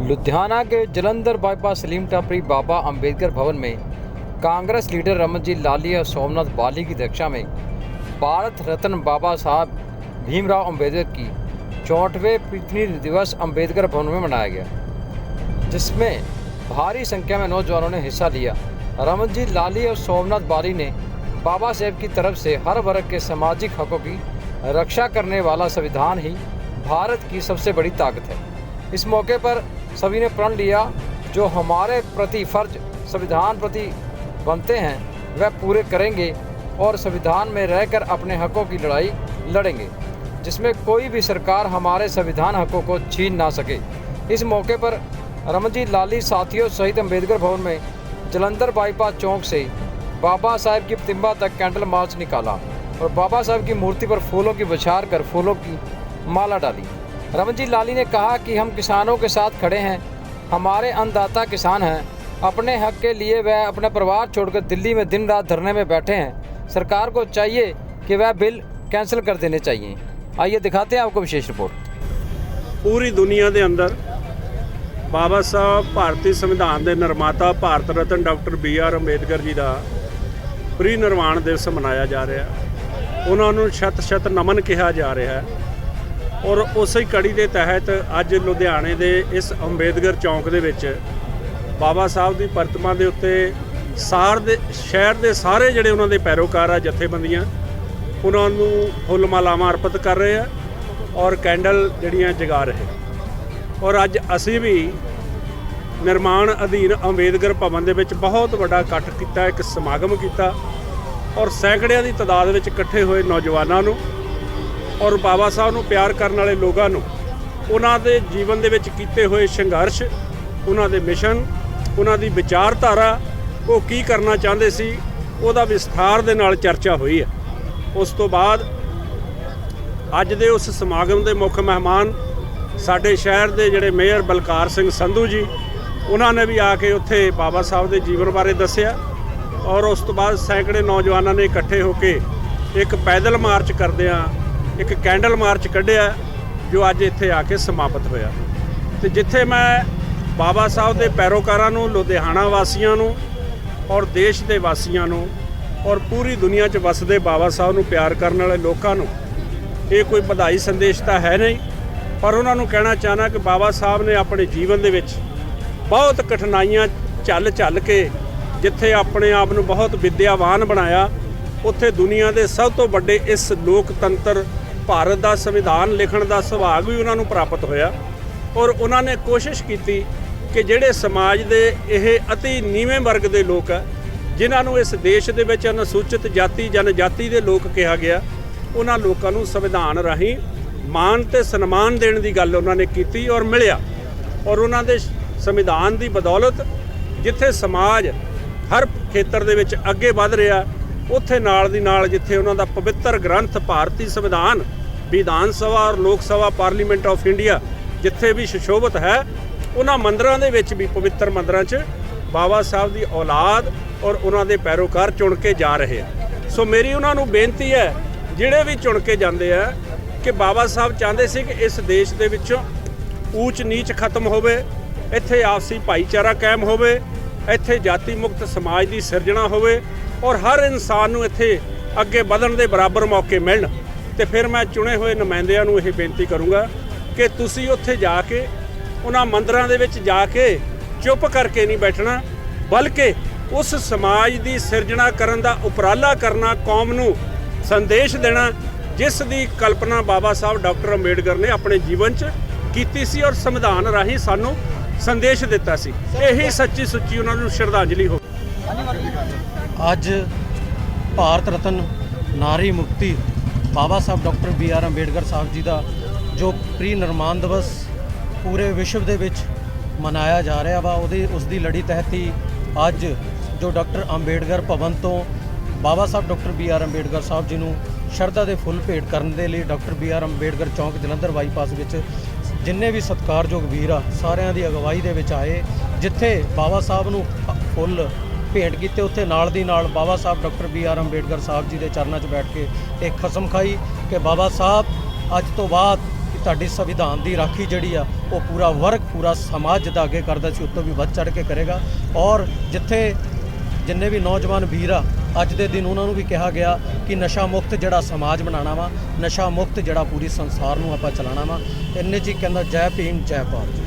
लुधियाना के जलंधर बाईपास सलीम टापरी बाबा अंबेडकर भवन में कांग्रेस लीडर रमनजीत लाली और सोमनाथ बाली की अध्यक्षता में भारत रत्न बाबा साहब भीमराव अंबेडकर की 64वें पृथ्वी दिवस अंबेडकर भवन में मनाया गया, जिसमें भारी संख्या में नौजवानों ने हिस्सा लिया। रमनजीत लाली और सोमनाथ बाली ने बाबा साहेब की तरफ से हर वर्ग के सामाजिक हकों की रक्षा करने वाला संविधान ही भारत की सबसे बड़ी ताकत है। इस मौके पर सभी ने प्रण लिया, जो हमारे प्रति फर्ज संविधान प्रति बनते हैं वह पूरे करेंगे और संविधान में रहकर अपने हकों की लड़ाई लड़ेंगे, जिसमें कोई भी सरकार हमारे संविधान हकों को छीन ना सके। इस मौके पर रमनजीत लाली साथियों सहित अंबेडकर भवन में जलंधर बाईपास चौक से बाबा साहेब की प्रतिमा तक कैंडल मार्च निकाला और बाबा साहेब की मूर्ति पर फूलों की बौछार कर फूलों की माला डाली। रमनजीत लाली ने कहा कि हम किसानों के साथ खड़े हैं, हमारे अन्नदाता किसान हैं। अपने हक के लिए वह अपना परिवार छोड़कर दिल्ली में दिन रात धरने में बैठे हैं। सरकार को चाहिए कि वह बिल कैंसिल कर देने चाहिए। आइए दिखाते हैं आपको विशेष रिपोर्ट। पूरी दुनिया के अंदर बाबा साहब भारतीय संविधान के निर्माता भारत रत्न डॉक्टर BR अंबेडकर जी का प्री निर्माण दिवस मनाया जा रहा। उन्होंने शत शत नमन कहा जा रहा है और उस कड़ी के तहत अज लुधियाने के इस अंबेडकर चौक के विच बाबा साहब की प्रतिमा के उत्ते शहर के सारे जोड़े उन्होंने पैरोकार आ जथेबंदियाँ उन्होंने फुल मालावां अर्पित कर रहे हैं और कैंडल जड़ियाँ जगा रहे। और अज असी भी निर्माण अधीन अंबेडकर भवन के विच बहुत बड़ा इकट्ठ किया, एक समागम किया और सैकड़ियां की तादाद में इकट्ठे हुए नौजवानों और बाबा साहब को प्यार करने वाले लोगों उन्होंने जीवन के विच कीते हुए संघर्ष, उन्होंने मिशन, उन्होंने विचारधारा, वो की करना चाहते सी, उसदा विस्तार दे नाल चर्चा हुई है। उस तो बाद अज दे उस समागम के मुख्य मेहमान साडे शहर के जिहड़े मेयर बलकार सिंह संधू जी, उन्होंने भी आके उत्थे बाबा साहब के जीवन बारे दस्सिया और उस तो बाद सैकड़े नौजवानों ने इकट्ठे होकर एक पैदल मार्च करदियां एक कैंडल मार्च कढ़िया, जो अज इत्थे आके समाप्त होया। तो जिथे मैं बाबा साहब के पैरोकारां नूं, लुधियाना वासियों नूं और देश के वासियों नूं और पूरी दुनिया च वसदे बाबा साहब नूं प्यार करने वाले लोगों नूं ये कोई बधाई संदेश तो है नहीं, पर उन्होंने कहना चाहना कि बाबा साहब ने अपने जीवन के विच बहुत कठिनाइयां झल झल के जिथे अपने आप नूं बहुत विद्यावान बनाया, उत्थे दुनिया के सब तो बड़े इस लोकतंत्र भारत का संविधान लिखण का सुभाग भी उन्होंने प्राप्त होया। और उन्होंने कोशिश की कि जिहड़े समाज के यह अति नीवें वर्ग के लोग है, जिन्होंने इस देश के विच अनुसूचित जाति जनजाति के लोग कहा गया, उन्होंने लोगों को संविधान राही मान ते सन्मान देने की गल उन्होंने की और मिलिया। और उन्होंने संविधान की बदौलत जिथे समाज हर खेतर दे विच अगे वध रहा, उत्थे नाल दी नाल जिथे उन्हों दा पवित्र ग्रंथ भारतीय संविधान विधान सभा और लोक सभा पार्लीमेंट ऑफ इंडिया जिथे भी सुशोभित है, उन्होंने मंदिरों के विच भी पवित्र मंदिरों च बाबा साहब की औलाद और उन्होंने पैरोकार चुन के जा रहे हैं। सो मेरी उन्होंने बेनती है, जिहड़े भी चुन के जाते हैं, कि बाबा साहब चाहते सी कि इस देश के विचों ऊच नीच खत्म होवे, इत्थे आपसी भाईचारा कायम होवे, इत्थे जाति मुक्त समाज की सिरजना होवे और हर इंसान नूं इत्थे अगे वधण दे बराबर मौके मिलन। तो फिर मैं चुने हुए नुमाइंदियां नूं यह बेनती करूँगा कि तुसीं उत्थे जाके उन्हां मंदिरां दे विच जाके चुप करके नहीं बैठना, बल्कि उस समाज की सिरजना करन दा उपराला करना, कौम नूं संदेश देना जिस दी कल्पना बाबा साहब डॉक्टर अंबेडकर ने अपने जीवन च कीती सी और संविधान राही सानू संदेश दिता सी। यही सच्ची सुच्ची उन्होंने श्रद्धांजलि हो। अज भारत रत्न नारी मुक्ति बाबा साहब डॉक्टर BR अंबेडकर साहब जी का जो प्री निर्माण दिवस पूरे विश्व के विच मनाया जा रहा वा, उसकी लड़ी तहत ही अज जो डॉक्टर अंबेडकर भवन तो बाबा साहब डॉक्टर BR अंबेडकर साहब जी को शरधा के फुल भेंट करने के लिए डॉक्टर BR अंबेडकर चौक जलंधर बाईपास विच जिन्ने भी सत्कारयोग वीर आ सारिਆਂ ਦੀ अगवाई ਦੇ ਵਿੱਚ आए, जिथे बाबा साहब ਨੂੰ फुल भेंट किए, उत्थे नाल दी नाल बाबा साहब डॉक्टर BR अंबेडकर साहब जी के चरणों 'ਚ बैठ के एक कसम खाई कि बाबा साहब अज तो बाद ਤੁਹਾਡੀ ਸੰਵਿਧਾਨ ਦੀ ਰਾਖੀ ਜਿਹੜੀ ਆ ਉਹ ਪੂਰਾ ਵਰਗ ਪੂਰਾ ਸਮਾਜ ਜਿੱਦਾਂ ਅੱਗੇ ਕਰਦਾ ਸੀ ਉਤੋਂ ਵੀ ਵੱਧ ਚੜ੍ਹ ਕੇ ਕਰੇਗਾ। ਔਰ ਜਿੱਥੇ ਜਿੰਨੇ ਵੀ ਨੌਜਵਾਨ ਵੀਰ ਆ ਅੱਜ ਦੇ ਦਿਨ ਉਹਨਾਂ ਨੂੰ ਵੀ ਕਿਹਾ ਗਿਆ ਕਿ ਨਸ਼ਾ ਮੁਕਤ ਜਿਹੜਾ ਸਮਾਜ ਬਣਾਉਣਾ ਵਾ, ਨਸ਼ਾ ਮੁਕਤ ਜਿਹੜਾ ਪੂਰੀ ਸੰਸਾਰ ਨੂੰ ਆਪਾਂ ਚਲਾਉਣਾ ਵਾ। ਇੰਨੇ 'ਚ ਹੀ ਕਹਿੰਦਾ ਜੈ ਭੀਮ ਜੈ ਭਾਰਤ।